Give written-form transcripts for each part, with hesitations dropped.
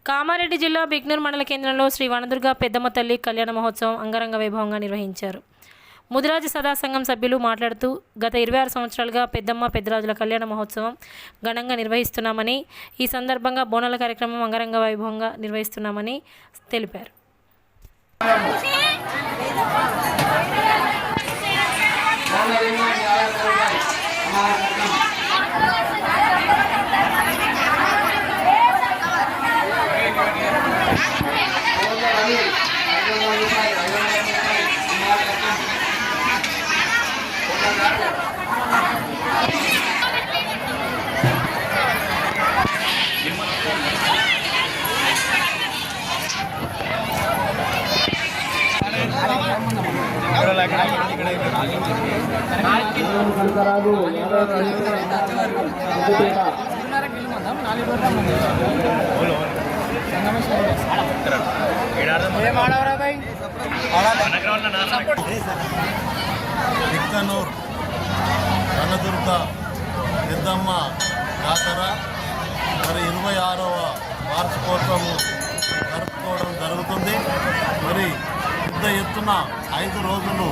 కామారెడ్డి జిల్లా బిగ్నూర్ మండల కేంద్రంలో శ్రీ వనదుర్గ పెద్దమ్మ తల్లి కళ్యాణ మహోత్సవం అంగరంగ వైభవంగా నిర్వహించారు. ముదిరాజు సదాసంఘం సభ్యులు మాట్లాడుతూ గత 26 సంవత్సరాలుగా పెద్దమ్మ పెద్దరాజుల కళ్యాణ మహోత్సవం ఘనంగా నిర్వహిస్తున్నామని, ఈ సందర్భంగా బోనాల కార్యక్రమం అంగరంగ వైభవంగా నిర్వహిస్తున్నామని తెలిపారు. బిక్కనూర్ వనదుర్గ పెద్దమ్మ జాతర మరి 26వ వార్షికోత్సవం జరుపుకోవడం జరుగుతుంది. మరి పెద్ద ఎత్తున 5 రోజులు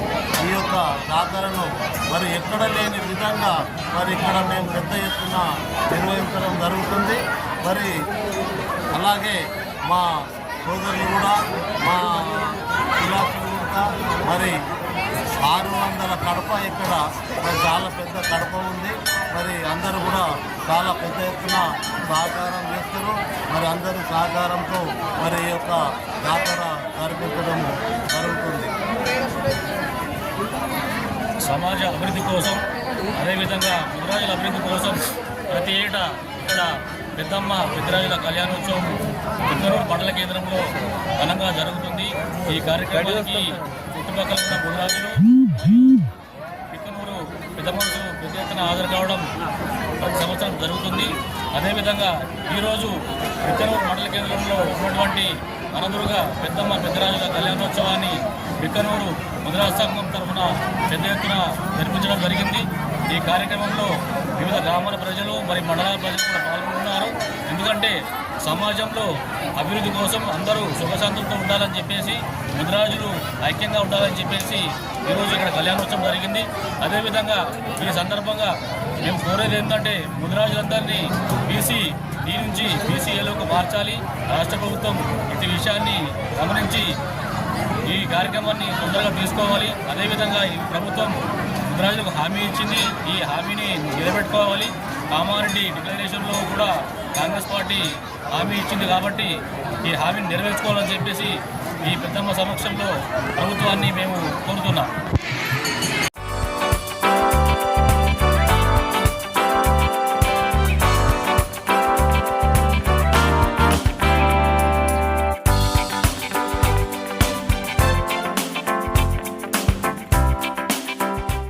ఈ యొక్క జాతరను మరి ఎక్కడ లేని విధంగా మరి ఇక్కడ మేము పెద్ద ఎత్తున నిర్వహించడం జరుగుతుంది. మరి అలాగే మా సోదరులు కూడా మా విలాసులు కూడా మరి 600 కడప ఇక్కడ మరి చాలా పెద్ద కడప ఉంది. మరి అందరూ కూడా చాలా పెద్ద ఎత్తున సహకారం చేస్తారు. మరి అందరి సహకారంతో మరి ఈ యొక్క జాతర జరిపించడం జరుగుతుంది. సమాజ అభివృద్ధి కోసం, అదేవిధంగా ముదిరాజుల అభివృద్ధి కోసం ప్రతి ఏటా ఇక్కడ పెద్దమ్మ పెద్దరాజుల కళ్యాణోత్సవం బిక్కనూరు మండల కేంద్రంలో ఘనంగా జరుగుతుంది. ఈ కార్యక్రమానికి చుట్టుపక్కల ఉన్న ముదిరాజులు బిక్కనూరు పెద్ద మనుషులు పెద్ద ఎత్తున హాజరు కావడం ప్రతి సంవత్సరం జరుగుతుంది. అదేవిధంగా ఈరోజు బిక్కనూరు మండల కేంద్రంలో ఉన్నటువంటి వనదుర్గ పెద్దమ్మ పెద్దరాజుల కళ్యాణోత్సవాన్ని బిక్కనూరు ముదిరాజు సంఘం తరఫున పెద్ద ఎత్తున జరిపించడం జరిగింది. ఈ కార్యక్రమంలో వివిధ గ్రామాల ప్రజలు మరి మండలాల ప్రజలు కూడా పాల్గొంటున్నారు. ఎందుకంటే సమాజంలో అభివృద్ధి కోసం అందరూ సుఖశాంతులతో ఉండాలని చెప్పేసి, ముదిరాజులు ఐక్యంగా ఉండాలని చెప్పేసి ఈరోజు ఇక్కడ కళ్యాణోత్సవం జరిగింది. అదేవిధంగా ఈ సందర్భంగా మేము కోరేది ఏంటంటే ముదిరాజులందరినీ బీసీ నుంచి బీసీఏలోకి మార్చాలి. రాష్ట్ర ప్రభుత్వం ఇటు విషయాన్ని గమనించి ఈ కార్యక్రమాన్ని తొందరగా తీసుకోవాలి. అదేవిధంగా ఈ ప్రభుత్వం ముదిరాజులకు హామీ ఇచ్చింది, ఈ హామీని నిలబెట్టుకోవాలి. కామారెడ్డి డిక్లరేషన్లో కూడా కాంగ్రెస్ పార్టీ హామీ ఇచ్చింది కాబట్టి ఈ హామీని నెరవేర్చుకోవాలని చెప్పేసి ఈ పెద్దమ్మ సమక్షంలో ప్రభుత్వాన్ని మేము కోరుతున్నాం.